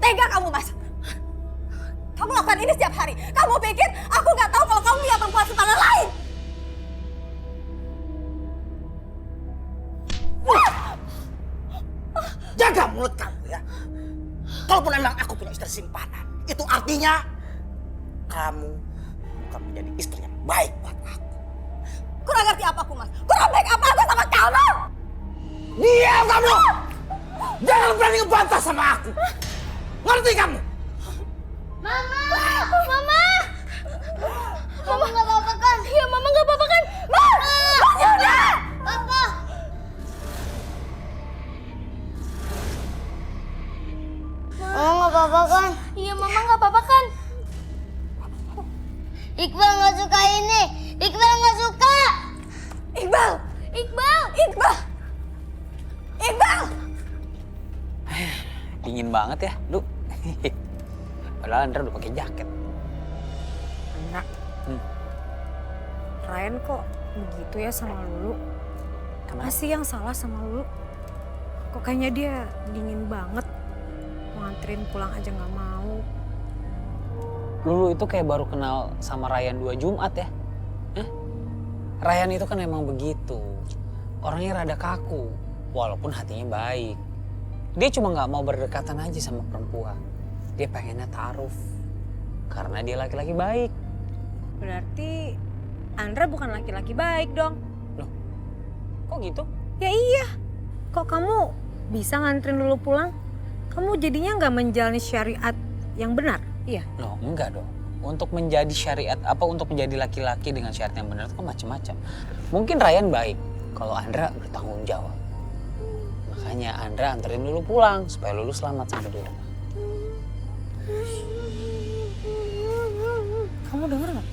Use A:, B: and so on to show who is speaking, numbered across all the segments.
A: Tega kamu, Mas. Kamu lakukan ini setiap hari. Kamu pikir aku nggak tahu kalau kamu punya perempuan sepadan lain?
B: Jaga mulut kamu ya. Kalaupun memang aku punya istri simpanan, itu artinya kamu bukan menjadi istri yang baik buat aku.
A: Kurang ngerti apa aku, Mas? Kurang baik apa aku sama kamu?
B: Diam kamu! Jangan berani ngebantah sama aku. Ngerti kamu?
C: Mama! Mama! Mama nggak apa-apa kan? Iya, Mama nggak apa-apa kan?
A: Mas Yuda!
C: Papa! Mama nggak apa-apa kan? Iya, Mama nggak apa-apa kan? Iqbal nggak suka ini. Iqbal nggak suka.
A: Iqbal!
C: Iqbal!
A: Iqbal! Iqbal!
D: Dingin banget ya, lu. Padahal Andra udah pakai jaket.
E: Andra, Ryan kok begitu ya sama Lulu? Apa sih yang salah sama Lulu? Kok kayaknya dia dingin banget. Mau nganterin pulang aja nggak mau.
D: Lulu itu kayak baru kenal sama Ryan 2 Jumat ya. Ryan itu kan emang begitu. Orangnya rada kaku, walaupun hatinya baik. Dia cuma nggak mau berdekatan aja sama perempuan. Dia pengennya ta'aruf. Karena dia laki-laki baik.
E: Berarti Andra bukan laki-laki baik dong.
D: Loh, kok gitu?
E: Ya iya. Kok kamu bisa nganterin Lulu pulang? Kamu jadinya nggak menjalani syariat yang benar? Iya.
D: Loh, enggak dong. Untuk menjadi syariat, untuk menjadi laki-laki dengan syariat yang benar itu kan macam-macam. Mungkin Ryan baik, kalau Andra bertanggung jawab. Makanya Andra anterin Lulu pulang, supaya Lulu selamat sampai di rumah.
E: Kamu denger nggak?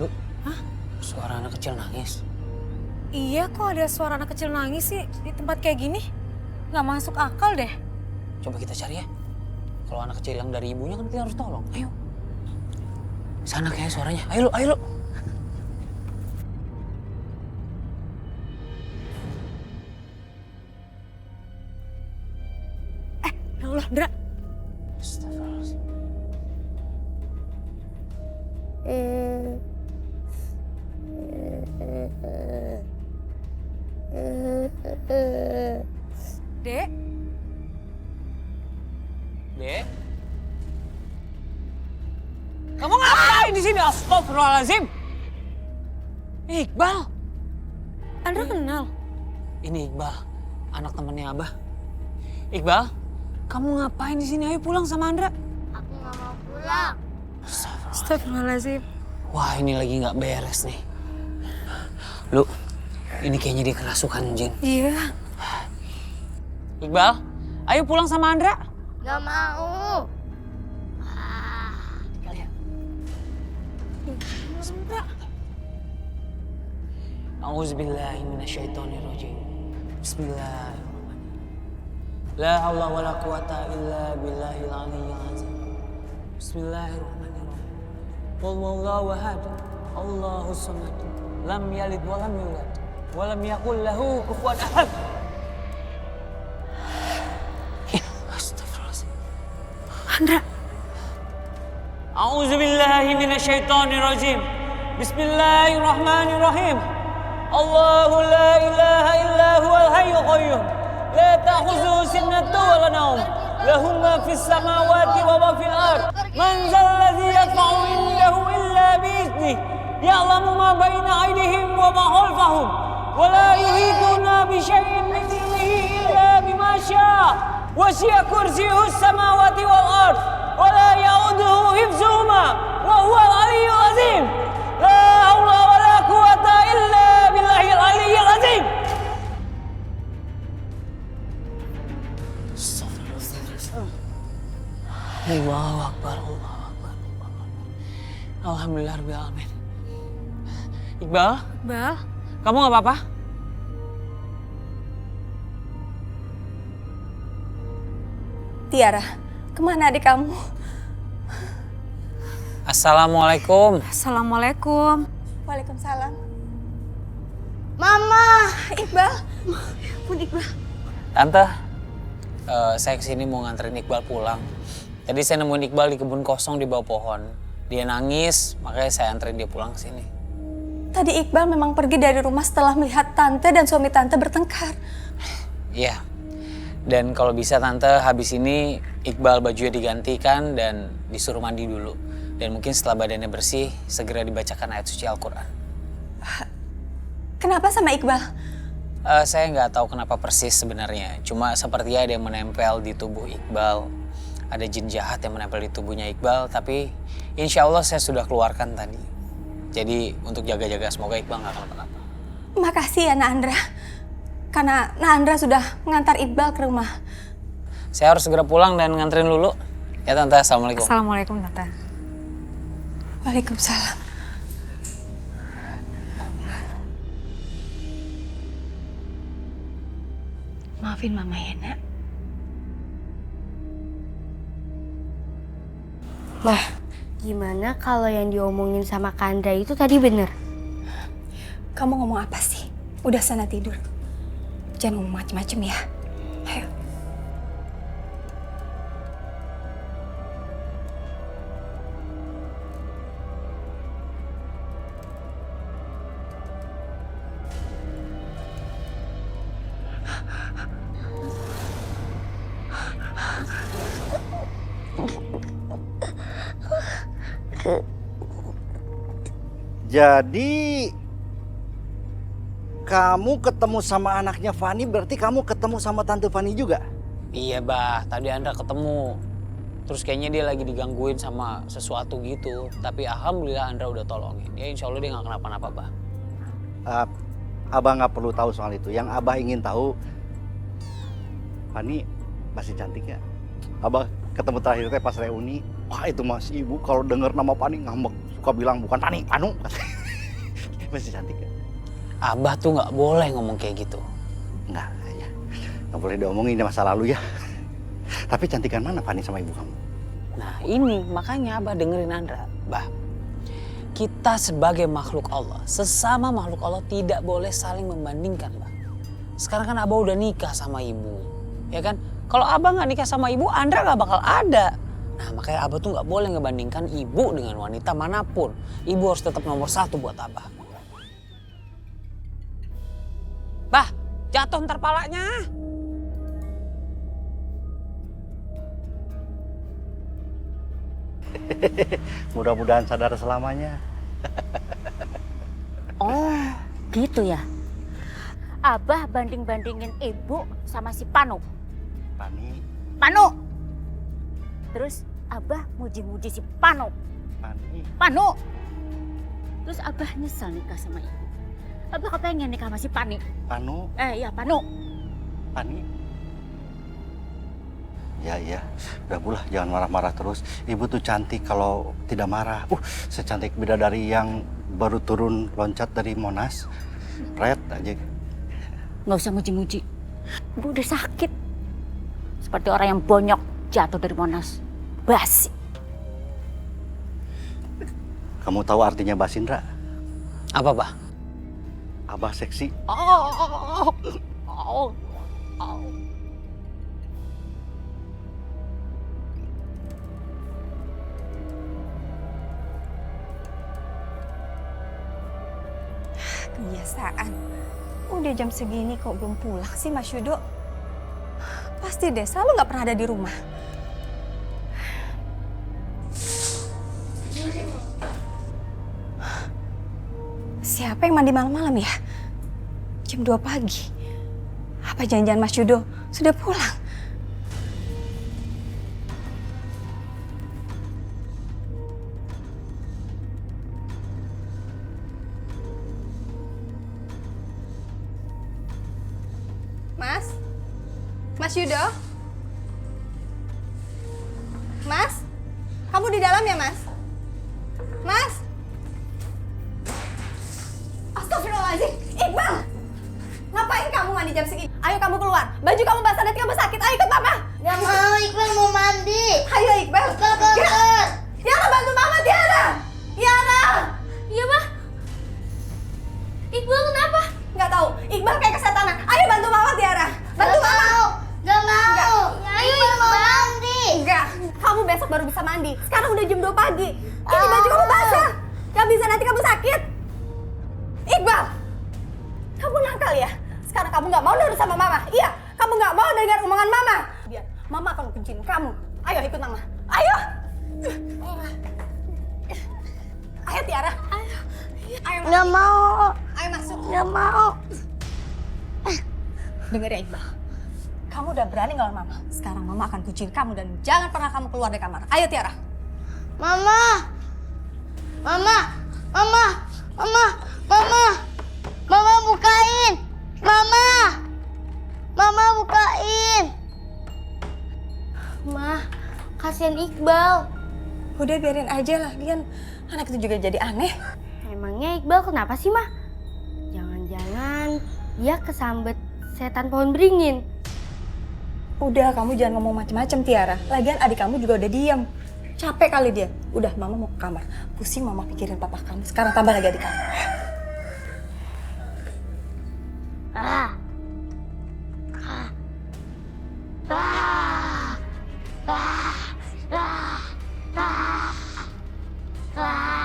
D: Lu, suara anak kecil nangis.
E: Iya, kok ada suara anak kecil nangis sih di tempat kayak gini? Nggak masuk akal deh.
D: Coba kita cari ya. Kalau anak kecil hilang dari ibunya kan kita harus tolong. Ayo. Sana kayaknya suaranya. Ayo lu, ayo lu.
E: Ya Allah, Andra.
D: Astagfirullahaladzim.
E: Dek.
D: Dek. Kamu ngapain di sini? Astagfirullahaladzim. Iqbal.
E: Andra kenal?
D: Ini Iqbal, anak temannya Abah. Iqbal, kamu ngapain di sini? Ayo pulang sama Andra.
C: Aku nggak mau pulang.
E: Astagfirullahaladzim.
D: Wah, ini lagi nggak beres nih. Lu, ini kayaknya dia kerasukan jin.
E: Iya.
D: Iqbal, ayo pulang sama Andra.
C: Nggak mau.
D: A'udzubillahi minasyaitonirrajim. Bismillahirrahmanirrahim. La haula wala quwata illa billahil aliyyil azim. Bismillahirrahmanirrahim. Qul huwallahu ahad. Allahus samad. Lam yalid wa lam yulad wa lam yakul lahu kufuwan ahad. Astagfirullahaladzim.
E: Andra.
D: A'udzubillahi minasyaitonirrajim. Bismillahirrahmanirrahim. Allahu la ilaha illa huwal hayyul qayyum. La ta'khudhuhu sinatun wa la nawm. Lahu ma fis samawati wa ma fil ard. Man zal ladzi yashfa'u indahu illa bi idzni. Ya'lamu ma baina aydihim wa ma khalfahum. Wa la yuhituna bi syai'in min ilmihi illa bima syaa. Wasi'a kursiyyuhu as-samawati wal ard. Wa la ya'uduhu hifdzuhuma wa huwal 'aliyyul 'azim. La haula wa la quwata illa billahil 'aliyyil 'azim. Allahu Akbar, Allahu Akbar, Allahu Akbar. Alhamdulillah Rabbil Alamin. Iqbal,
E: Bal.
D: kamu gak apa-apa?
A: Tiara, kemana adik kamu?
D: Assalamualaikum.
E: Assalamualaikum.
A: Waalaikumsalam.
C: Mama.
A: Iqbal. Pun Iqbal.
D: Tante, Saya kesini mau nganterin Iqbal pulang. Tadi saya nemuin Iqbal di kebun kosong di bawah pohon. Dia nangis, makanya saya anterin dia pulang ke sini.
A: Tadi Iqbal memang pergi dari rumah setelah melihat tante dan suami tante bertengkar.
D: Iya. Dan kalau bisa tante, habis ini Iqbal bajunya digantikan dan disuruh mandi dulu. Dan mungkin setelah badannya bersih, segera dibacakan ayat suci Al-Quran.
A: Kenapa sama Iqbal?
D: Saya nggak tahu kenapa persis sebenarnya. Cuma sepertinya ada yang menempel di tubuh Iqbal. Ada jin jahat yang menempel di tubuhnya Iqbal. Tapi insya Allah saya sudah keluarkan tadi. Jadi untuk jaga-jaga semoga Iqbal nggak kenapa-napa.
A: Makasih ya Naandra. Karena Naandra sudah mengantar Iqbal ke rumah.
D: Saya harus segera pulang dan nganterin Lulu. Ya Tante, Assalamualaikum.
E: Assalamualaikum Tante.
A: Waalaikumsalam. Maafin Mama ya, Nak.
C: Mah, gimana kalau yang diomongin sama Kandra itu tadi bener?
A: Kamu ngomong apa sih? Udah sana tidur. Jangan ngomong macem-macem ya. Ayo.
B: Jadi kamu ketemu sama anaknya Fani, berarti kamu ketemu sama tante Fani juga?
D: Iya bah, tadi Andra ketemu. Terus kayaknya dia lagi digangguin sama sesuatu gitu. Tapi alhamdulillah Andra udah tolongin. Ya insya Allah dia gak kenapa-napa bah.
B: Abah nggak perlu tahu soal itu. Yang Abah ingin tahu, Fani masih cantik ya? Abah ketemu terakhir teh pas reuni. Wah itu mas ibu kalau denger nama Fani ngambek. Suka bilang bukan Fani, Panu. Masih cantik ya?
D: Abah tuh gak boleh ngomong kayak gitu.
B: Enggak, ya. Nggak boleh diomongin ini masa lalu ya. Tapi cantikan mana Fani sama ibu kamu?
D: Nah ini makanya Abah dengerin Andra. Bah, kita sebagai makhluk Allah, sesama makhluk Allah tidak boleh saling membandingkan bah. Sekarang kan Abah udah nikah sama ibu. Ya kan? Kalau Abah gak nikah sama ibu, Andra gak bakal ada. Nah makanya Abah tuh gak boleh ngebandingkan ibu dengan wanita manapun. Ibu harus tetap nomor satu buat Abah. Bah, jatuh ntar palanya.
B: Mudah-mudahan sadar selamanya.
C: Oh, gitu ya. Abah banding-bandingin ibu sama si Panu.
B: Fani,
C: Panu! Terus Abah muji-muji si Panu.
B: Fani.
C: Panu! Terus Abah nyesel nikah sama ibu. Abah kepengen nikah sama si Pani.
B: Panu,
C: Iya Panu.
B: Fani. Ya, udah bulah jangan marah-marah terus. Ibu tuh cantik kalau tidak marah. Secantik bidadari yang baru turun loncat dari Monas. Red aja.
C: Nggak usah muji-muji. Ibu udah sakit. Seperti orang yang bonyok jatuh dari Monas. Basi.
B: Kamu tahu artinya Basindra?
D: Apa bah?
B: Abah seksi.
A: Kebiasaan. Udah jam segini kok belum pulang sih Mas Yudo? Pasti deh, selalu nggak pernah ada di rumah. Siapa yang mandi malam-malam ya? Jam 2 pagi. Apa jangan-jangan Mas Yudo sudah pulang? Mas? Mas Yudo? Mas? Kamu di dalam ya, Mas? Mas? Astagfirullahaladzim, Iqbal! Ngapain kamu mandi jam segini? Ayo kamu keluar, baju kamu basah dan kamu sakit, ayo ikut Mama!
C: Gak mau, Iqbal mau mandi.
A: Ayo Iqbal! Tiara bantu Mama, Tiara! Tiara!
C: Iya, Mah. Iqbal kenapa?
A: Nggak tahu, Iqbal kayak kesetanan. Ayo bantu Mama, Tiara! Bantu Mama!
C: Gak mau.
A: Nggak. mandi. Sekarang udah jam 2 pagi. Ini baju kamu basah. Gak bisa, nanti kamu sakit. Iqbal, kamu nakal ya? Sekarang kamu gak mau nurut sama mama. Iya, kamu gak mau dengar omongan mama. Biar mama akan kunciin kamu. Ayo ikut mama. Ayo. Ayo Tiara. Ayo.
F: Nggak mau.
A: Ayo masuk.
F: Nggak mau.
A: Dengar ya Iqbal. Kamu udah berani ngelawan mama. Sekarang mama akan kunciin kamu dan jangan pernah kamu keluar dari kamar. Ayo Tiara.
F: Mama. Mama. Mama. Mama. Mama. Mama bukain. Mama. Mama bukain. Ma, kasihan Iqbal.
A: Udah biarin aja lah. Dia anak itu juga jadi aneh.
F: Emangnya Iqbal kenapa sih, Ma? Jangan-jangan dia kesambet setan pohon beringin.
A: Udah, kamu jangan ngomong macem-macem Tiara. Lagian adik kamu juga udah diam. Capek kali dia. Udah, mama mau ke kamar. Pusing mama pikirin papa kamu. Sekarang tambah lagi adik kamu.
F: Ah. Ah. Ah. Ah. Ah. Ah. Ah.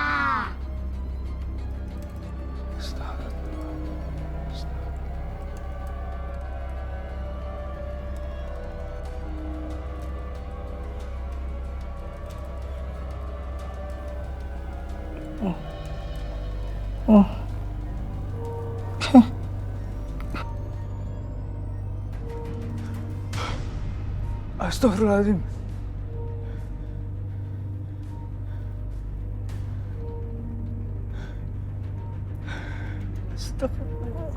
G: Astagfirullahaladzim. Astagfirullah.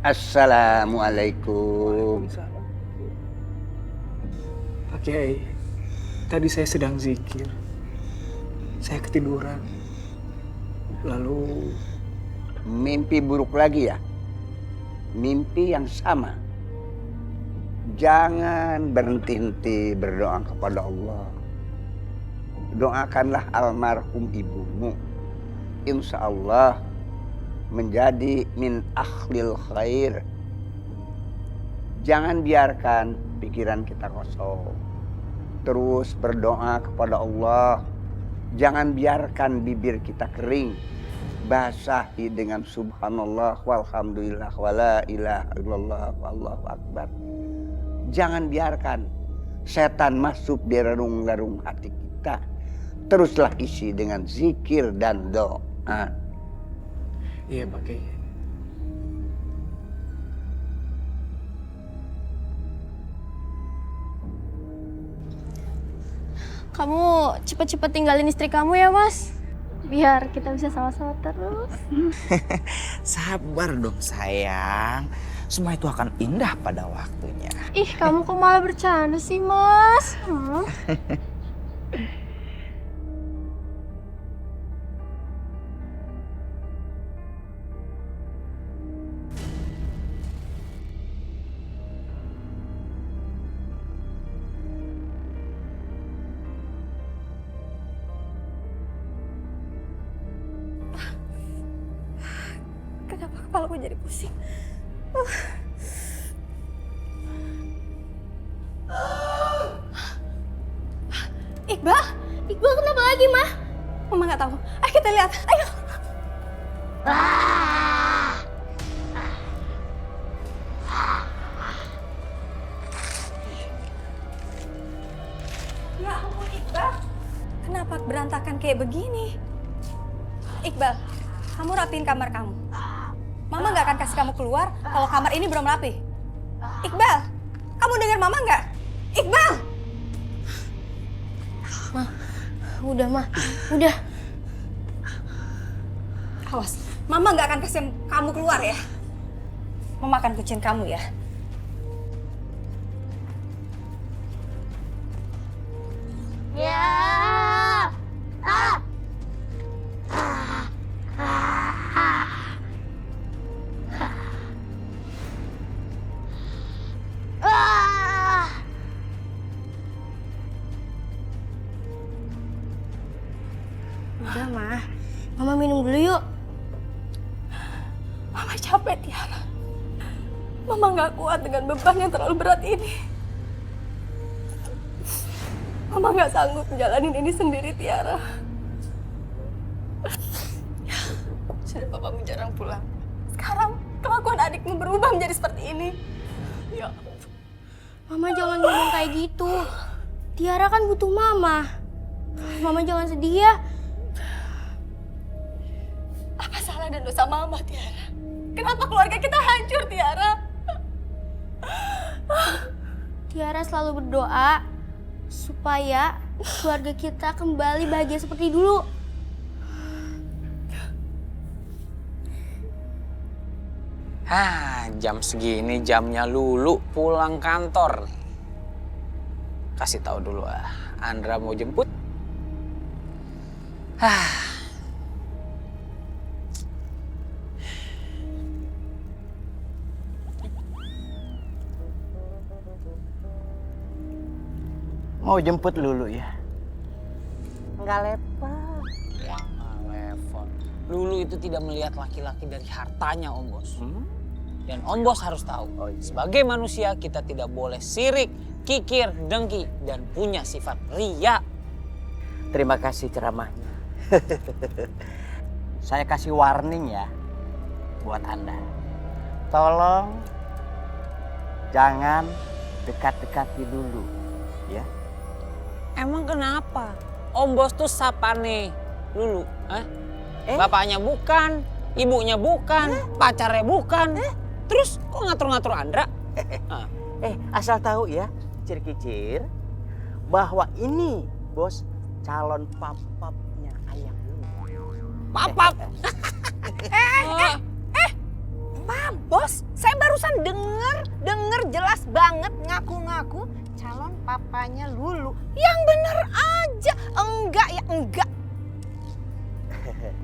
H: Assalamualaikum.
G: Pak Kiai, tadi saya sedang zikir. Saya ketiduran. Lalu
H: Mimpi buruk lagi ya? Mimpi yang sama. Jangan berhenti-henti berdoa kepada Allah. Doakanlah almarhum ibumu. Insya Allah menjadi min akhlil khair. Jangan biarkan pikiran kita kosong. Terus berdoa kepada Allah. Jangan biarkan bibir kita kering. Basahi dengan subhanallah walhamdulillah wala ilaha illallah wallahu akbar. Jangan biarkan setan masuk di relung-relung hati kita. Teruslah isi dengan zikir dan doa.
G: iya Pak Kiai.
F: Kamu cepet-cepet tinggalin istri kamu ya, Mas. Biar kita bisa sama-sama terus.
I: Sabar dong sayang. Semua itu akan indah pada waktunya.
F: Ih, kamu kok malah bercanda sih, Mas?
A: Kenapa kepala gue jadi pusing? Iqbal?
F: Iqbal kenapa lagi, Ma?
A: Mama nggak tahu. Ayo kita lihat. Ayo. Ya ampun Iqbal. Kenapa berantakan kayak begini? Iqbal, kamu rapiin kamar kamu. Mama nggak akan kasih kamu keluar kalau kamar ini belum rapi. Iqbal, kamu dengar Mama nggak? Iqbal!
F: Udah, Ma. Udah.
A: Awas, Mama nggak akan kasih kamu keluar ya. Mama akan kucing kamu ya.
F: Ya. Ah. Udah, Ma. Mama minum dulu yuk.
A: Mama capek, Tiara. Mama gak kuat dengan beban yang terlalu berat ini. Mama gak sanggup menjalanin ini sendiri, Tiara. Sudah papamu jarang pulang. Sekarang kelakuan adikmu berubah menjadi seperti ini. Ya.
F: Mama jangan ngomong kayak gitu. Tiara kan butuh mama. Mama jangan sedih ya.
A: Apa salah dan dosa mama, Tiara? Kenapa keluarga kita hancur, Tiara?
F: Tiara selalu berdoa supaya keluarga kita kembali bahagia seperti dulu.
I: Jam segini jamnya Lulu pulang kantor nih. Kasih tahu dulu Andra mau jemput.
J: Mau jemput Lulu ya?
I: Enggak level. Ya, enggak level. Lulu itu tidak melihat laki-laki dari hartanya, Om Bos. Dan Om Bos harus tahu, sebagai manusia kita tidak boleh sirik, kikir, dengki, dan punya sifat ria.
J: Terima kasih ceramahnya. Saya kasih warning ya buat Anda. Tolong jangan dekat-dekati dulu ya.
I: Emang kenapa? Om Bos tuh sapane Lulu, bapaknya bukan, ibunya bukan, pacarnya bukan. Terus kok ngatur-ngatur Andra?
J: Asal tahu ya, kicir-kicir, bahwa ini Bos calon papapnya ayah Lulu.
I: Papap?
K: Pak Bos, saya barusan denger jelas banget ngaku-ngaku calon papanya Lulu. Yang bener aja, enggak ya enggak.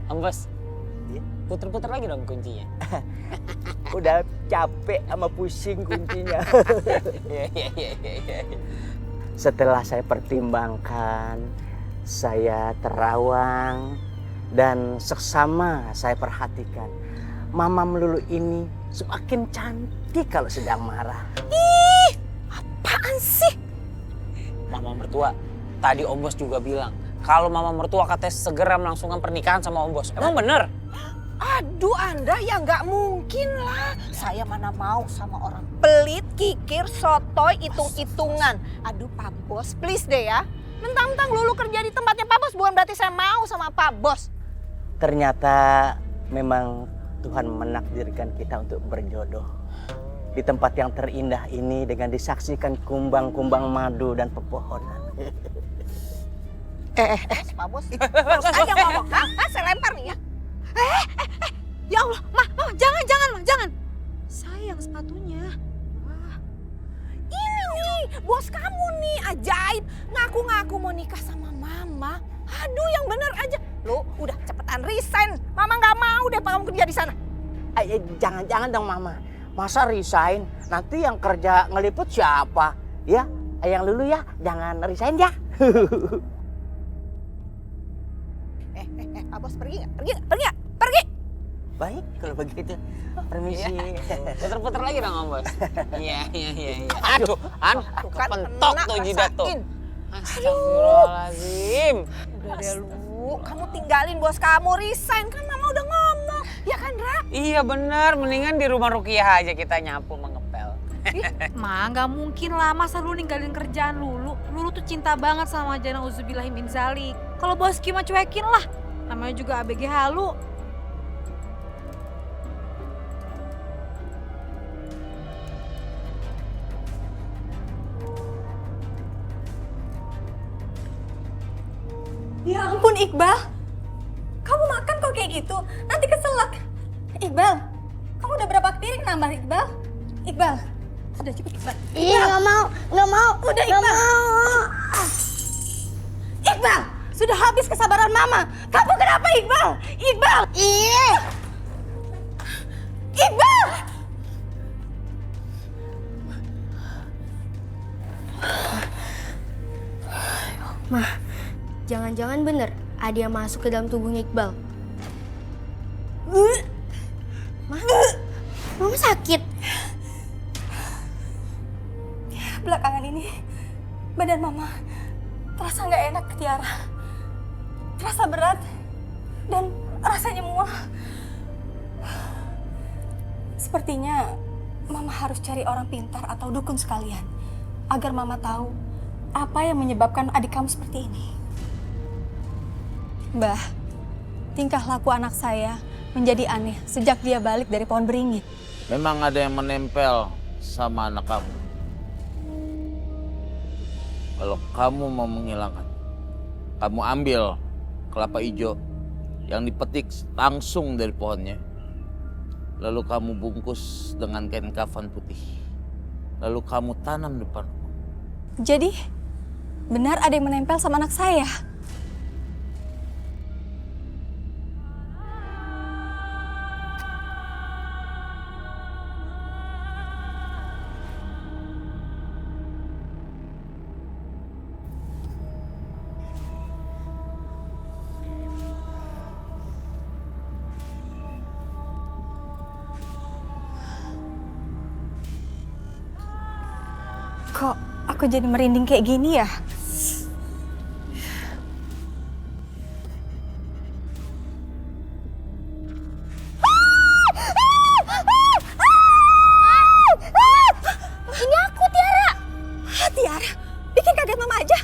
I: Om Bos, puter-puter lagi dong kuncinya.
J: Udah capek sama pusing kuncinya. Setelah saya pertimbangkan, saya terawang, dan seksama saya perhatikan, Mama Lulu ini semakin cantik kalau sedang marah.
K: Ih, apaan sih?
I: Mama mertua, tadi Om Bos juga bilang, kalau Mama mertua katanya segera melangsungkan pernikahan sama Om Bos. Emang bener?
K: Aduh Andra, ya nggak mungkin lah. Saya mana mau sama orang pelit, kikir, sotoy, hitung-hitungan. Aduh Pak Bos, please deh ya. Mentang-mentang Lulu kerja di tempatnya Pak Bos, bukan berarti saya mau sama Pak Bos.
J: Ternyata memang Tuhan menakdirkan kita untuk berjodoh. Di tempat yang terindah ini dengan disaksikan kumbang-kumbang madu dan pepohonan.
K: Pak Bos, terus aja ngomong. Saya lempar nih ya. Ya Allah, Ma, jangan. Sayang sepatunya. Wah. Ini nih, bos kamu nih, ajaib. Ngaku-ngaku mau nikah sama Mama. Aduh, yang bener aja. Lo udah cepetan resign. Mama nggak mau deh kamu kerja di sana.
J: Jangan dong Mama. Masa resign? Nanti yang kerja ngeliput siapa? Ya, yang Lulu ya, jangan resign ya.
K: Pak Bos pergi nggak? Pergi.
J: Baik kalau begitu. Permisi.
I: Puter-puter lagi dong Om Bos. Iya. Aduh, kepentok tuh jidat tuh. Astagfirullahaladzim.
K: Udah deh Lu, kamu tinggalin bos kamu, resign. Kan Mama udah ngomong, ya kan Ra?
I: Iya bener, mendingan di rumah Rukiah aja kita nyapu mengepel.
E: Ma, nggak mungkin lah. Masa lu ninggalin kerjaan Lulu? Lulu tuh cinta banget sama Jana Uzubillahi min zalik. Kalau bos Kima cuekin lah. Namanya juga ABG halu.
A: Ya ampun Iqbal, kamu makan kok kayak gitu, nanti keselak. Iqbal, kamu udah berapa piring nambah Iqbal? Iqbal, sudah cukup Iqbal.
F: Iya nggak mau.
A: Udah Iqbal. Iqbal, sudah habis kesabaran Mama. Kamu kenapa Iqbal? Iqbal. Iqbal.
F: Ma, jangan-jangan bener ada yang masuk ke dalam tubuhnya Iqbal. Ma, Mama sakit.
A: Belakangan ini badan Mama terasa nggak enak, Tiara. Terasa berat dan rasanya mual. Sepertinya Mama harus cari orang pintar atau dukun sekalian agar Mama tahu apa yang menyebabkan adik kamu seperti ini. Mbah, tingkah laku anak saya menjadi aneh sejak dia balik dari pohon beringin.
L: Memang ada yang menempel sama anak kamu. Kalau kamu mau menghilangkan, kamu ambil kelapa hijau yang dipetik langsung dari pohonnya. Lalu kamu bungkus dengan kain kafan putih. Lalu kamu tanam depan rumah.
A: Jadi, benar ada yang menempel sama anak saya? Kok aku jadi merinding kayak gini ya?
F: Ini aku, Tiara.
A: Tiara, bikin kaget Mama aja.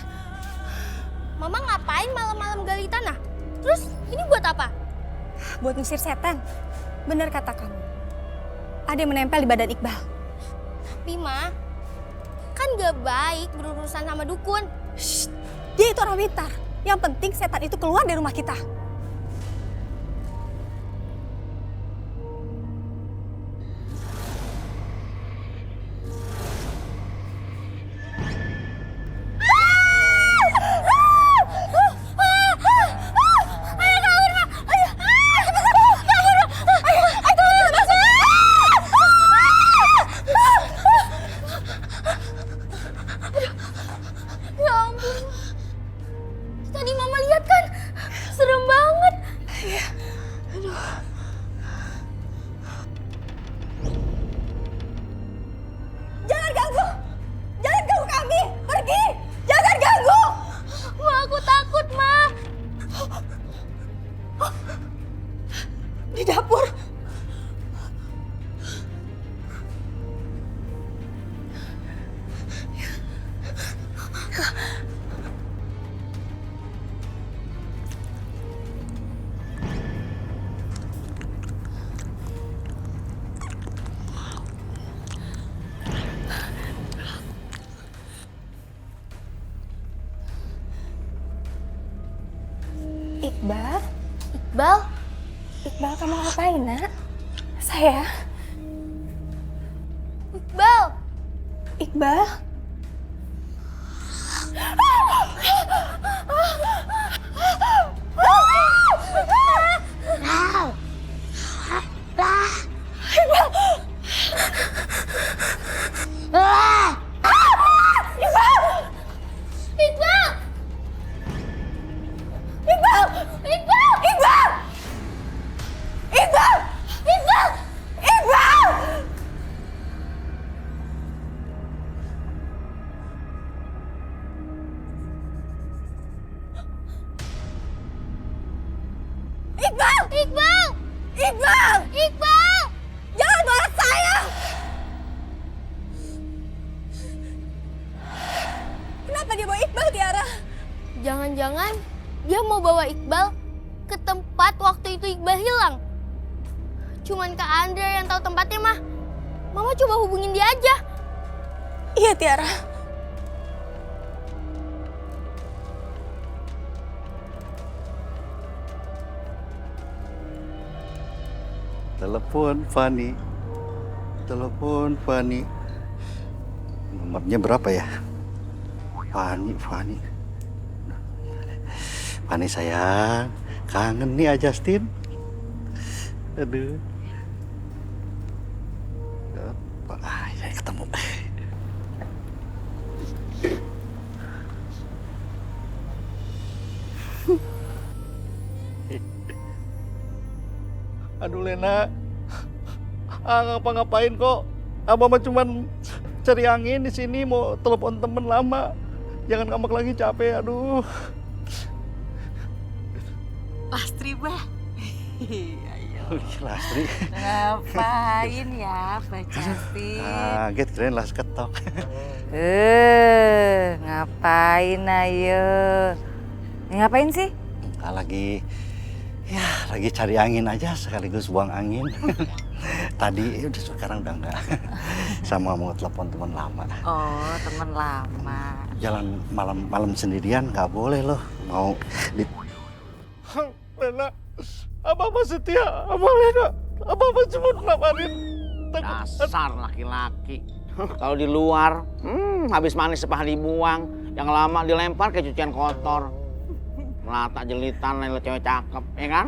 F: Mama ngapain malam-malam gali tanah? Terus ini buat apa?
A: Buat ngusir setan. Benar kata kamu. Ada yang menempel di badan Iqbal.
F: Tapi, Ma, kan gak baik berurusan sama dukun.
A: Shh, dia itu orang pintar. Yang penting setan itu keluar dari rumah kita.
F: Ya ampun. Tadi Mama lihat kan? Serem banget.
A: Iya. Aduh. Jangan ganggu. Jangan ganggu kami. Pergi. Jangan ganggu.
F: Ma, aku takut, Ma.
A: Di dapur. Iqbal?
F: Iqbal?
A: Iqbal, kamu ngapain, Nak? Saya?
F: Iqbal?
A: Iqbal?
F: Iqbal!
A: Jangan balas saya! Kenapa dia bawa Iqbal, Tiara?
F: Jangan-jangan dia mau bawa Iqbal ke tempat waktu itu Iqbal hilang. Cuman Kak Andrea yang tahu tempatnya, Mah. Mama coba hubungin dia aja.
A: Iya, Tiara.
B: Telepon Fani. Telepon Fani. Nomornya berapa ya? Fani. Fani sayang, kangen nih Justin. Aduh. Ya ketemu. Aduh Lena, ngapa-ngapain kok. Abah mah cuman cari angin di sini, mau telepon temen lama. Jangan ngambek lagi, capek, aduh.
K: Lastri, Bah.
B: Lastri.
K: Ngapain ya, Mbak Cantik?
B: Kaget, keren las ketok.
K: Ngapain ayo? Ngapain sih?
B: Lagi cari angin aja sekaligus buang angin. Tadi sekarang udah enggak. Sama mau telepon teman lama.
K: Oh, teman lama.
B: Jalan malam sendirian nggak boleh loh. Mau di Lena, apa setia? Apa Lena? Apa cuma ngapain?
J: Dasar laki-laki. Kalau di luar, habis manis sepah dibuang. Yang lama dilempar ke cucian kotor. Melata jelitan lain cewek cakep, ya kan?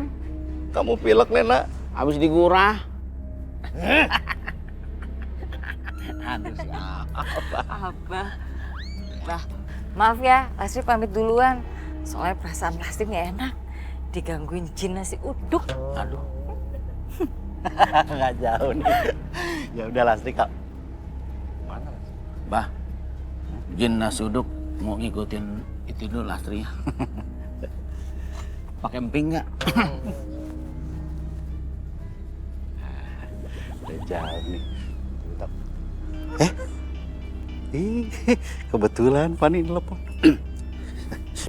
B: Kamu pilek, Lena.
J: Habis digurah.
K: Aduh, Abah. Bah, maaf ya, Lastri pamit duluan. Soalnya perasaan Lastri nggak enak. Digangguin jin nasi uduk.
J: Aduh.
B: Nggak jauh nih. Ya udah Lastri, Kak.
L: Mana? Bah, jin nasi uduk mau ngikutin itu dulu Lastri ya. Pakai emping nggak?
B: Udah jauh nih. Kebetulan Fani telepon.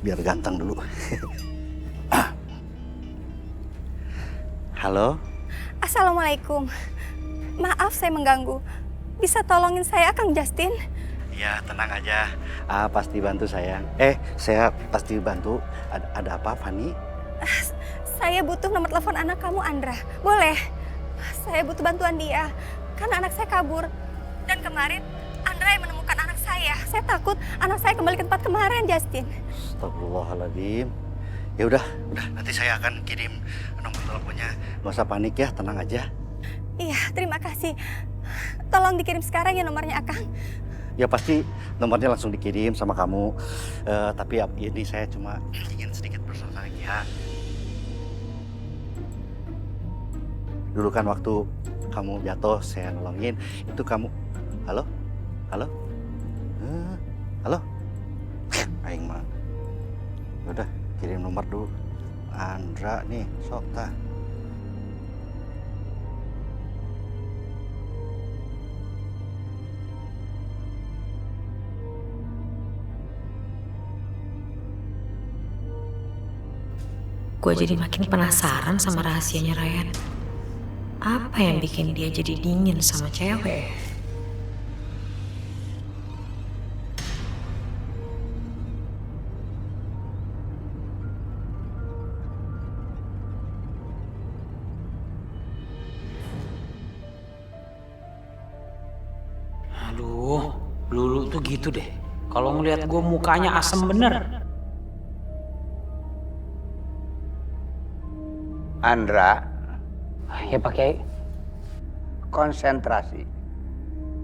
B: Biar ganteng dulu. Halo?
A: Assalamualaikum. Maaf saya mengganggu. Bisa tolongin saya Kang Justin?
B: Ya, tenang aja. Pasti bantu saya. Saya pasti bantu. Ada apa, Fani?
A: Saya butuh nomor telepon anak kamu, Andra. Boleh? Saya butuh bantuan dia. Karena anak saya kabur. Dan kemarin Andra yang menemukan anak saya. Saya takut anak saya kembali ke tempat kemarin, Justin.
B: Astagfirullahaladzim. Ya udah, nanti saya akan kirim nomor teleponnya. Gak usah panik ya, tenang aja.
A: Iya, terima kasih. Tolong dikirim sekarang ya nomornya, Akang.
B: Ya pasti nomornya langsung dikirim sama kamu. Tapi ini saya cuma ingin sedikit bernostalgia. Dulu kan waktu kamu jatuh, saya nolongin. Itu kamu, halo? Halo? Halo? Aing mah. Udah, kirim nomor dulu. Andra nih, sok tah.
E: Gue jadi makin penasaran sama rahasianya Ryan. Apa yang bikin dia jadi dingin sama cewek?
I: Aduh, Lulu tuh gitu deh. Kalau ngeliat gue mukanya asem bener.
H: Andra.
I: Ya Pak Kiai.
H: Konsentrasi.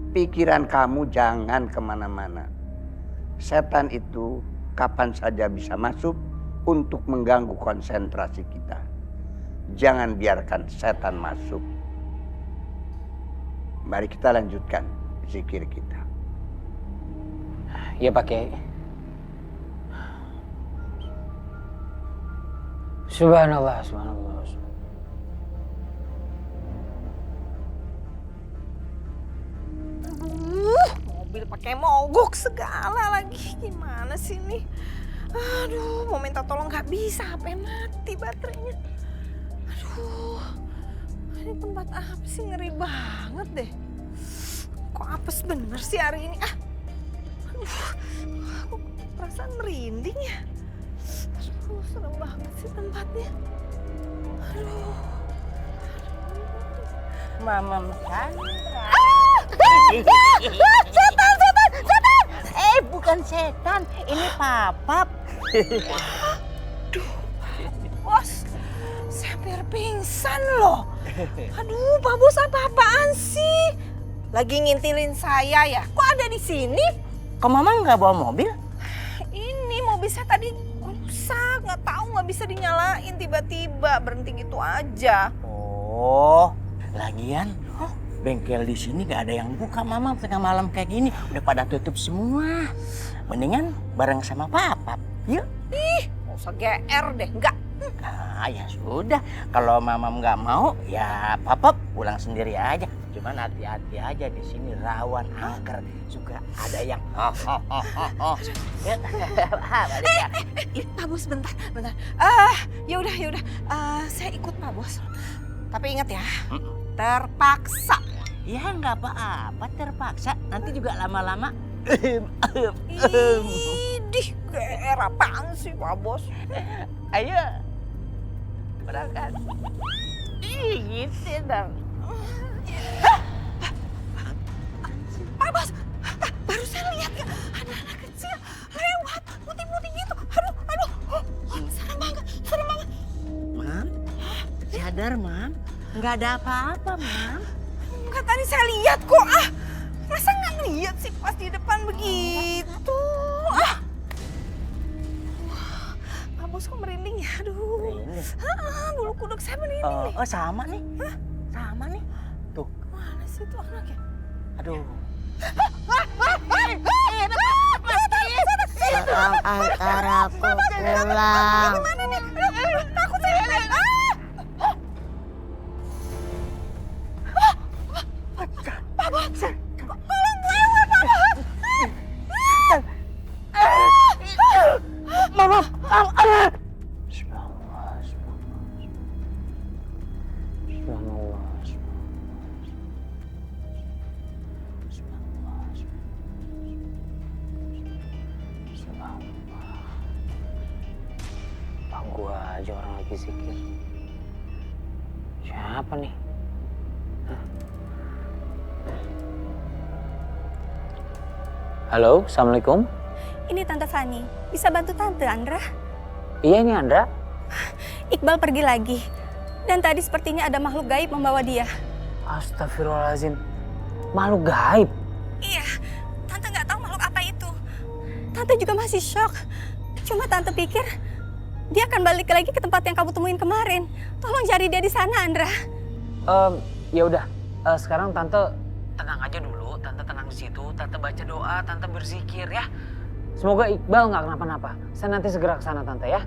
H: Pikiran kamu jangan kemana-mana. Setan itu kapan saja bisa masuk untuk mengganggu konsentrasi kita. Jangan biarkan setan masuk. Mari kita lanjutkan zikir kita.
I: Iya Pak Kiai. Subhanallah, subhanallah.
K: Mobil pakai mogok segala lagi. Gimana sih nih? Aduh, mau minta tolong nggak bisa, HP mati baterainya. Aduh, ini tempat apa sih, ngeri banget deh. Kok apes bener sih hari ini? Aduh, aku perasaan merinding ya. Aduh, serem banget sih tempatnya. Aduh.
J: Mama Chandra.
K: Setan!
J: Bukan setan, ini papap.
K: Aduh, Bos, saya hampir pingsan loh. Aduh, Pak Bos apa-apaan sih? Lagi ngintilin saya ya? Kok ada di sini?
J: Kok Mama nggak bawa mobil?
K: Ini mobil saya tadi rusak, nggak tahu, nggak bisa dinyalain, tiba-tiba berhenti gitu aja.
J: Oh, lagian
M: bengkel di sini gak ada yang buka, Mama, tengah malam kayak gini. Udah pada tutup semua. Mendingan bareng sama Papa. Yuk.
K: Ih, nggak usah GR deh, enggak.
M: Ah, ya sudah. Kalau Mama nggak mau, ya Papa pulang sendiri aja. Cuman hati-hati aja, di sini rawan angker. Juga ada yang Ya, balik ya.
K: Pak Bos, bentar. Ya udah. Saya ikut Pak Bos. Tapi ingat ya, terpaksa.
M: Ya nggak apa-apa, terpaksa. Nanti juga lama-lama.
K: Idih, GR apaan sih Pak Bos?
M: Ayo, berangkat. Ih, gitu dong.
K: Pak Bos, baru saya lihat ya, ada anak kecil lewat putih-putih gitu. Aduh, serem banget.
M: Mam, sadar, Mam. Nggak ada apa-apa, Mam.
K: Enggak, tadi saya lihat kok. Masa nggak ngeliat sih pas di depan begitu? Pak Bos kok merinding ya? Aduh. Bulu kuduk saya merinding nih.
M: Oh, sama nih. Sama nih. Tuh.
K: Mana sih tuh anaknya?
M: Aduh.
C: Tolong antar aku pulang.
K: Gimana nih? Takut saya. Pak Bos.
M: Mama.
I: Gua aja orang lagi zikir. Siapa nih? Hah? Halo, Assalamualaikum.
A: Ini Tante Fani. Bisa bantu Tante, Andra?
I: Iya, ini Andra.
A: Iqbal pergi lagi. Dan tadi sepertinya ada makhluk gaib membawa dia.
I: Astagfirullahaladzim. Makhluk gaib?
A: Iya, Tante nggak tahu makhluk apa itu. Tante juga masih shock. Cuma Tante pikir dia akan balik lagi ke tempat yang kamu temuin kemarin. Tolong cari dia di sana, Andra.
I: Ya udah. Sekarang Tante tenang aja dulu. Tante tenang di situ. Tante baca doa. Tante berzikir ya. Semoga Iqbal nggak kenapa-napa. Saya nanti segera ke sana, Tante ya.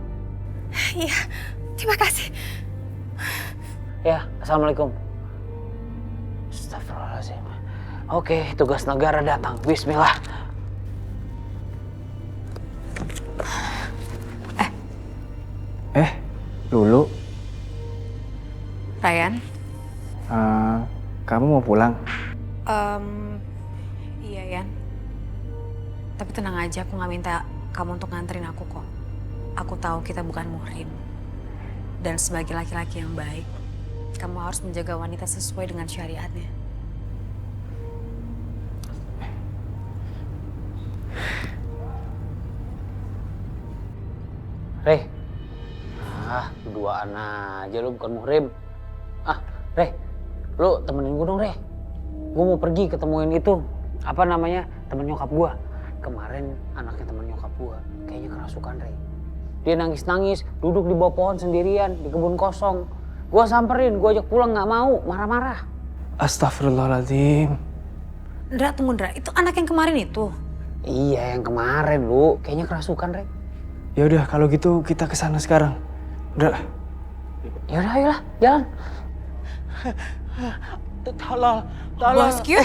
A: Iya, terima kasih.
I: Ya, Assalamualaikum. Astagfirullahaladzim. Oke, tugas negara datang. Bismillah.
G: Lulu,
E: Ryan?
G: Kamu mau pulang?
E: Iya, Yan. Tapi tenang aja, aku nggak minta kamu untuk nganterin aku kok. Aku tahu kita bukan muhrim. Dan sebagai laki-laki yang baik, kamu harus menjaga wanita sesuai dengan syariatnya.
I: Reh. Duaan aja lu, bukan muhrim. Reh, lu temenin gue dong, Reh. Gue mau pergi ketemuin itu, apa namanya, temen nyokap gue. Kemarin anaknya temen nyokap gue, kayaknya kerasukan, Reh. Dia nangis-nangis, duduk di bawah pohon sendirian, di kebun kosong. Gue samperin, gue ajak pulang, nggak mau, marah-marah.
G: Astagfirullahaladzim.
E: Ndra, tunggu Ndra, itu anak yang kemarin itu?
I: Iya, yang kemarin, lu. Kayaknya kerasukan, Reh.
G: Ya udah, kalau gitu kita ke sana sekarang. Udah.
I: Yaudah, ayolah, jalan.
J: Tolong.
E: Bosku.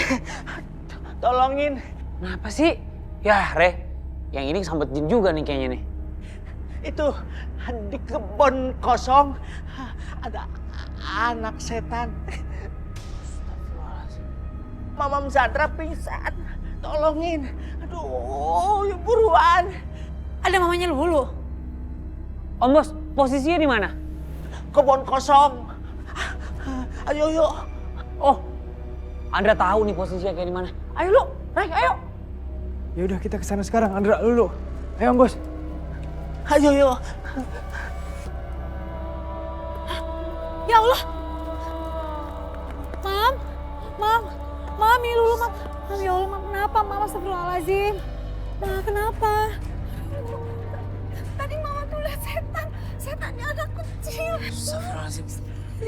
J: Tolongin.
I: Kenapa sih? Ya, Reh. Yang ini sambet jin juga nih kayaknya nih.
J: Itu di kebun kosong ada anak setan. Mamam Zandra pingsan. Tolongin. Aduh, ya buruan.
E: Ada mamanya Lulu.
I: Om Bos, posisinya di mana?
J: Kebun kosong. Ayo, yuk.
I: Oh, Andra tahu nih posisinya kayak di mana. Ayo lu, Rek, ayo.
G: Ya udah, kita ke sana sekarang, Andra, Lulu. Ayo, Om Bos.
J: Ayo, yuk.
E: Ya Allah. Mam, ini Lulu, Mam. Ya Allah, Mam, kenapa? Mam, astagfirullahaladzim. Nah, kenapa?
K: Tadi Mama tuh lihat setan. Setannya anak kecil.
I: Astagfirullahaladzim.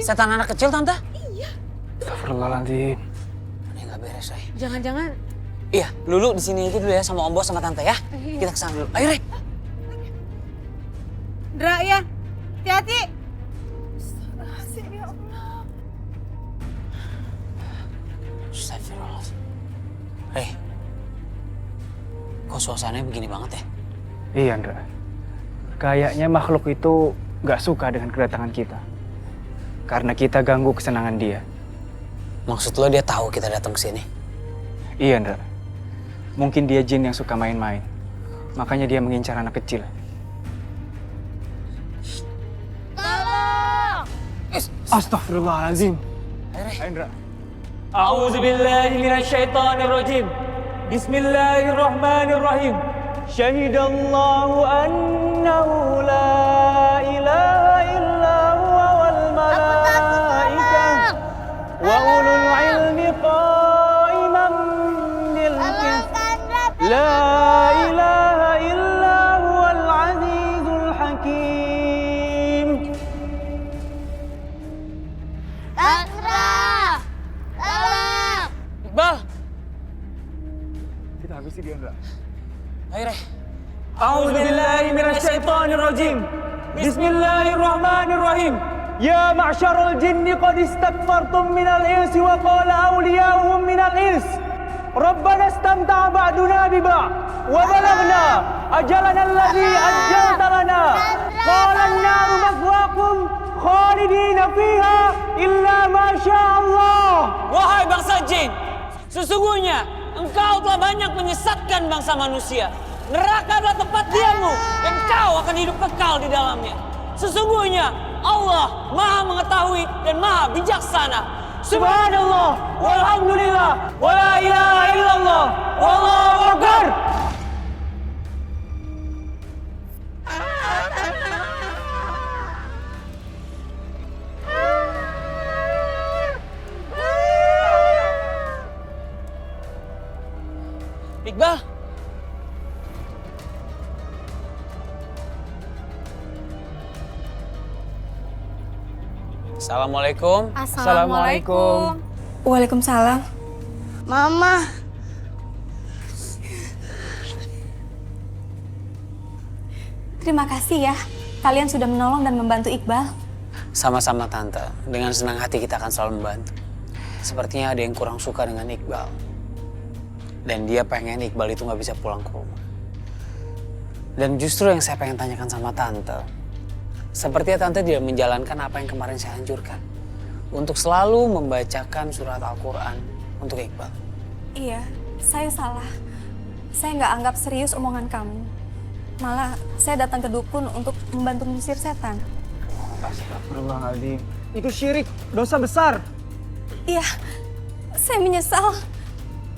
I: Setan anak kecil, Tante?
K: Iya.
G: Astagfirullahaladzim.
I: nggak beres, Ray.
E: Jangan-jangan...
I: Iya, Lulu di sini aja dulu ya sama Om Bos sama Tante ya. Kita kesana dulu. Ayo, Ray.
K: Dra ya, hati-hati.
I: Astagfirullah. Ray, kok suasananya begini banget ya?
G: Iya, Andra. Kayaknya makhluk itu nggak suka dengan kedatangan kita. Karena kita ganggu kesenangan dia.
I: Maksud lo dia tahu kita datang ke sini?
G: Iya, Andra. Mungkin dia jin yang suka main-main. Makanya dia mengincar anak kecil. Astagfirullahaladzim. Indra.
D: A'udzu billahi minasyaitonir rajim. Bismillahirrahmanirrahim. Syahidallahu annahu la ilaha illa huwa wal malaikah wa ulul ilmi qaiman bil qist. La ilaha illa huwal azizul hakim. Iqbal.
G: Kita habisi dia, Indra.
I: Ayo, Ray.
D: A'udzu billahi minasyaitonir rajim. Bismillahirrahmanirrahim. Ya ma'syarul jinni qad istakfartum minal insi wa qala awliya'uhum minal ins. Rabbana istamta'a ba'duna bi ba' wa balaghna ajalana alladhi ajjalta lana. Qala an-naru mathwaakum khalidina fiha illa ma syaa Allah. Wahai bangsa jin, sesungguhnya engkau telah banyak menyesatkan bangsa manusia. Neraka adalah tempat diammu dan kau akan hidup kekal di dalamnya. Sesungguhnya Allah Maha mengetahui dan Maha bijaksana. Subhanallah, walhamdulillah, wa la ilaha illallah, wallahu akbar. Iqbal. Assalamualaikum.
A: Assalamualaikum. Waalaikumsalam.
F: Mama.
A: Terima kasih ya. Kalian sudah menolong dan membantu Iqbal.
I: Sama-sama Tante. Dengan senang hati kita akan selalu membantu. Sepertinya ada yang kurang suka dengan Iqbal. Dan dia pengen Iqbal itu nggak bisa pulang ke rumah. Dan justru yang saya pengen tanyakan sama Tante, sepertinya Tante tidak menjalankan apa yang kemarin saya anjurkan. Untuk selalu membacakan surat Al-Quran untuk Iqbal.
A: Iya, saya salah. Saya nggak anggap serius omongan kamu. Malah saya datang ke dukun untuk membantu mengusir setan.
G: Astagfirullahaladzim. Itu syirik, dosa besar.
A: Iya, saya menyesal.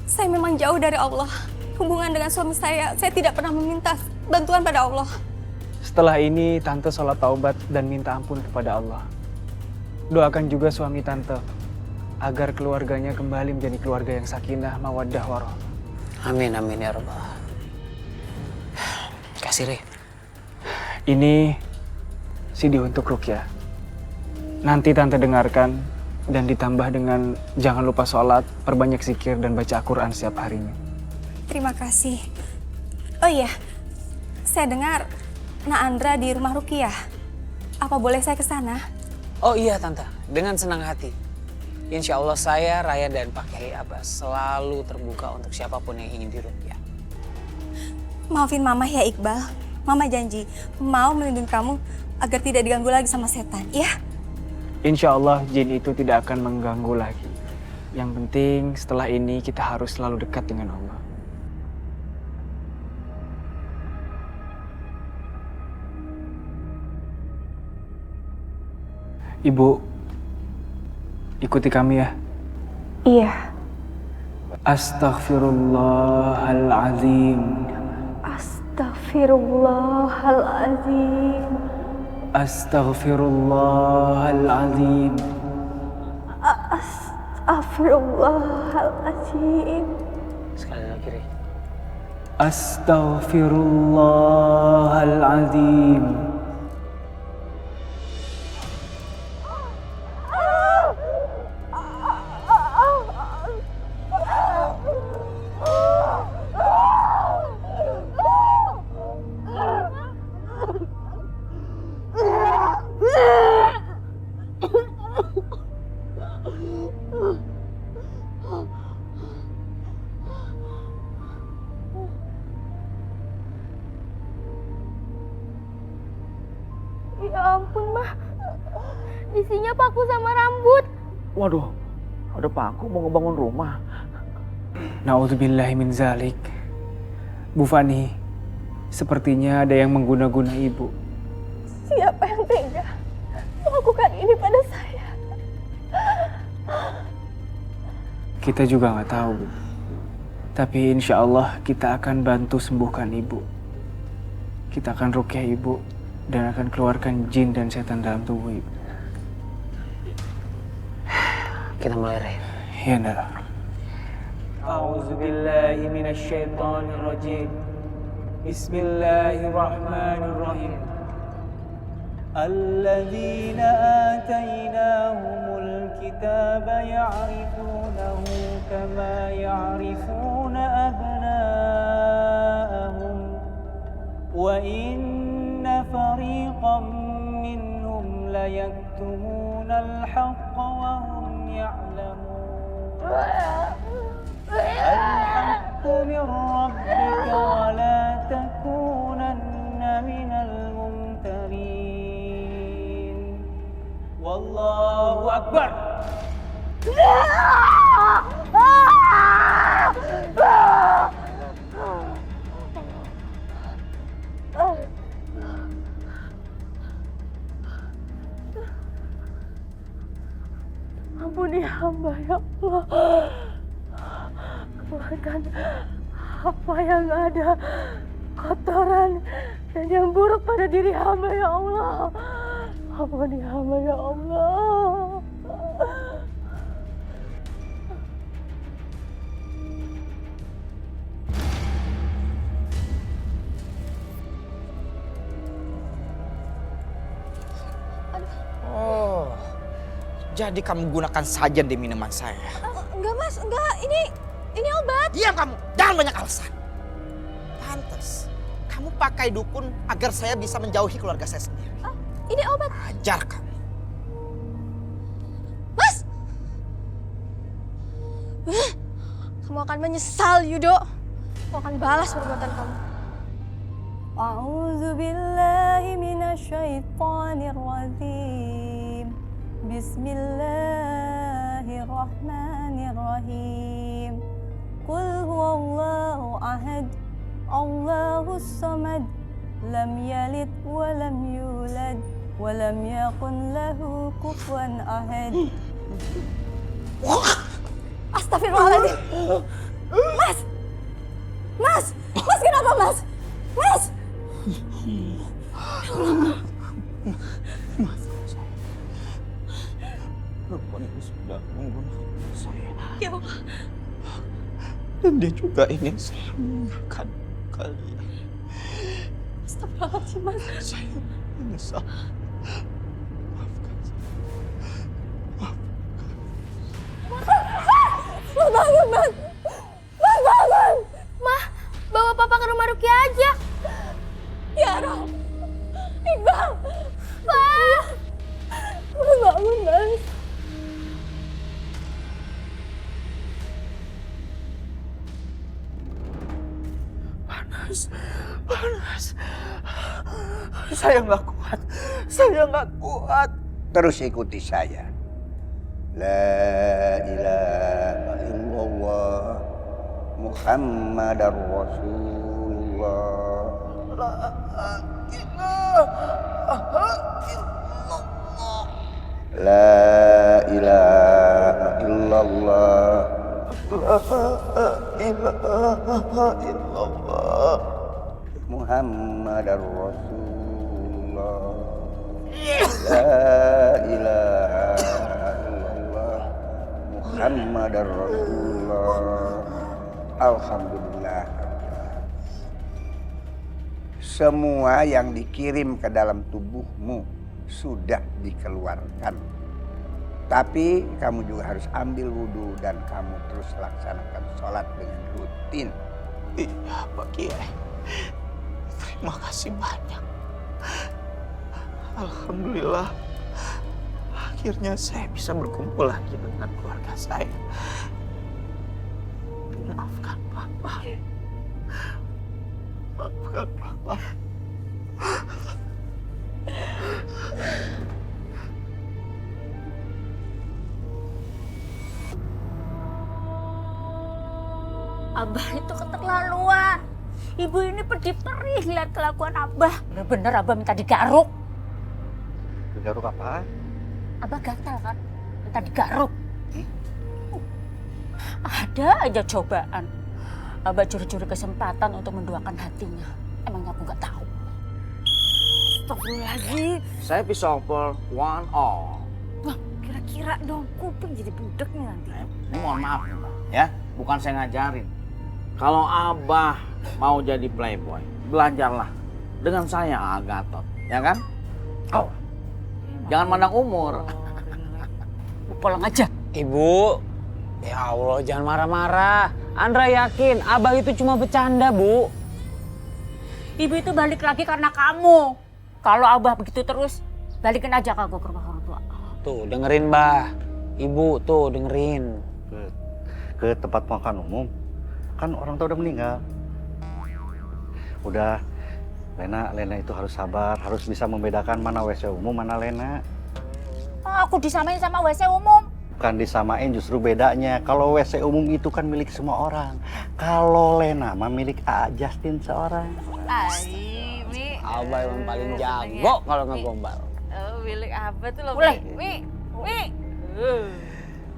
A: Saya memang jauh dari Allah. Hubungan dengan suami saya tidak pernah meminta bantuan pada Allah.
G: Setelah ini, Tante sholat taubat dan minta ampun kepada Allah. Doakan juga suami Tante, agar keluarganya kembali menjadi keluarga yang sakinah, mawaddah, warahmah.
I: Amin, amin ya Rabbal. Kasih, Ray.
G: Ini CD untuk Ruqyah. Nanti Tante dengarkan dan ditambah dengan jangan lupa sholat, perbanyak zikir dan baca Al-Quran setiap harinya.
A: Terima kasih. Oh iya, saya dengar Nak Andra di rumah Ruqyah. Apa boleh saya ke sana?
I: Oh iya Tante, dengan senang hati. Insya Allah saya, Raya dan Pak Kiai Abbas selalu terbuka untuk siapapun yang ingin diruqyah.
A: Maafin Mama ya Iqbal. Mama janji mau melindungi kamu agar tidak diganggu lagi sama setan, ya?
G: Insya Allah jin itu tidak akan mengganggu lagi. Yang penting setelah ini kita harus selalu dekat dengan Allah. Ibu, ikuti kami ya.
A: Iya.
G: Astaghfirullahaladzim.
A: Astaghfirullahaladzim.
G: Astaghfirullahaladzim.
A: Astaghfirullahaladzim.
I: Sekali lagi, Ray.
G: Astaghfirullahaladzim.
F: Isinya paku sama rambut.
G: Waduh, ada paku mau ngebangun rumah. Na'udzubillahi min zalik. Bu Fani, sepertinya ada yang mengguna-guna ibu.
A: Siapa yang tega melakukan ini pada saya?
G: Kita juga nggak tahu, Bu. Tapi insya Allah kita akan bantu sembuhkan ibu. Kita akan rukyah ibu dan akan keluarkan jin dan setan dalam tubuh ibu.
I: Kita mulai, Ray.
G: Ya, Nara. A'udzubillahi minasyaitonirrajim. Bismillahirrahmanirrahim.
D: الذين آتيناهم الكتاب يعرفونه كما يعرفون أبناءهم وإن فريقا منهم ليكتمون الحق وهم يعلمون الحق من ربك ولا تكونن من الممترين والله أكبر.
A: Ampuni hamba ya Allah. Keluarkan apa yang ada, kotoran dan yang buruk pada diri hamba ya Allah. Ampuni hamba ya Allah.
M: Oh, jadi kamu gunakan saja di minuman saya.
K: Enggak mas, enggak. Ini obat.
M: Diam kamu, jangan banyak alasan. Pantes, kamu pakai dukun agar saya bisa menjauhi keluarga saya sendiri.
K: Ini obat.
M: Ajar kamu.
K: Mas! Kamu akan menyesal, Yudo. Kamu akan balas perbuatan kamu.
A: A'udzubillahi minasyaitonirrajim. Bismillahirrahmanirrahim. Qul huwallahu ahad. Allahus samad. Lam yalid wa lam yulad. Walam yakun lahu kufuwan ahad. Astagfirullahaladzim. Mas! Mas! Mas kenapa mas? Mas!
M: Perempuan ini sudah menggunakan saya.
K: Ya Allah.
M: Dan dia juga ingin saya menggunakan kalian.
K: Astagfirullahaladzim mas.
M: Saya menyesal.
A: Mas bangun, Mas! Mas bangun!
F: Mah, bawa papa ke rumah Rukia aja.
A: Ya Rob! Iqbal!
F: Pak!
A: Mas bangun, Mas!
M: Panas, panas. Saya nggak kuat, saya nggak kuat.
H: Terus ikuti saya. La ilaha illallah Muhammadar Rasulullah.
M: La ilaha illallah.
H: La ilaha illallah.
M: La ilaha illallah.
H: Muhammadar Rasulullah. La ilaha illallah Muhammadar Rasulullah. Alhamdulillah. Semua yang dikirim ke dalam tubuhmu sudah dikeluarkan. Tapi kamu juga harus ambil wudhu dan kamu terus laksanakan sholat dengan rutin.
M: Iya Pak Kiai. Terima kasih banyak. Alhamdulillah. Akhirnya saya bisa berkumpul lagi dengan keluarga saya. Maafkan Papa. Maafkan Papa.
C: Abah itu keterlaluan. Ibu ini pedih perih lihat kelakuan Abah. Bener-bener Abah minta digaruk.
B: Digaruk apa?
C: Abah gatal kan? Minta digaruk. Ada aja cobaan. Abah curi-curi kesempatan untuk menduakan hatinya. Emangnya aku nggak tahu?
K: Astagfirullahaladzim.
J: Saya pisopel one all.
K: Wah, kira-kira dong kuping jadi budak nih nanti.
J: Ini mohon maaf Mbak, ya, bukan saya ngajarin. Kalau Abah mau jadi playboy, belajarlah dengan saya Gatot, ya kan? Oh, jangan mandang umur.
C: Pulang aja.
I: Ibu, ya Allah jangan marah-marah. Andra yakin Abah itu cuma bercanda, Bu.
C: Ibu itu balik lagi karena kamu. Kalau Abah begitu terus, balikin aja ke aku ke rumah orang tua.
I: Tuh dengerin Mbah. Ibu tuh dengerin.
B: Ke tempat makan umum. Kan orang tua udah meninggal. Udah, Lena itu harus sabar, harus bisa membedakan mana WC umum, mana Lena.
C: Aku disamain sama WC umum.
B: Bukan disamain, justru bedanya. Kalau WC umum itu kan milik semua orang. Kalau Lena mah milik Justin seorang.
K: Mi.
I: Abah yang paling jago kalau ngegombal.
K: Oh, milik Abah tuh loh.
C: Boleh.
K: Mi.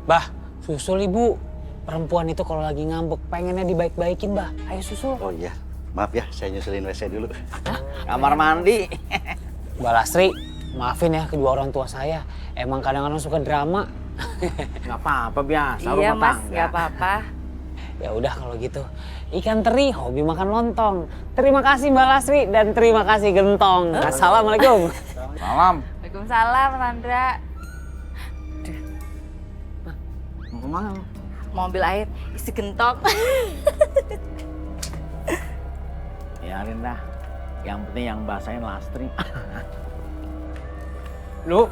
I: Bah, susul Ibu. Perempuan itu kalau lagi ngambek pengennya dibaik-baikin, Bah. Ayo susul.
B: Oh iya, maaf ya, saya nyusulin WC dulu.
J: Kamar mandi.
I: Mbak Lastri, maafin ya kedua orang tua saya. Emang kadang-kadang suka drama.
J: Nggak apa-apa, biasa
K: Iya
J: rumah
K: Mas,
J: tangga.
K: nggak apa-apa.
I: Ya udah kalau gitu. Ikan teri, hobi makan lontong. Terima kasih Mbak Lastri dan terima kasih Gentong. Assalamualaikum.
J: Salam.
K: Waalaikumsalam, Sandra.
J: Mau kemana?
K: Mau ambil air, isi gentong.
J: Biarin dah. Yang penting yang bahasain Lastri.
G: Lu,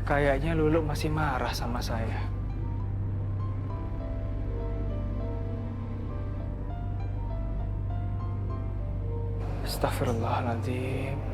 G: kayaknya Lulu masih marah sama saya. Astagfirullahaladzim.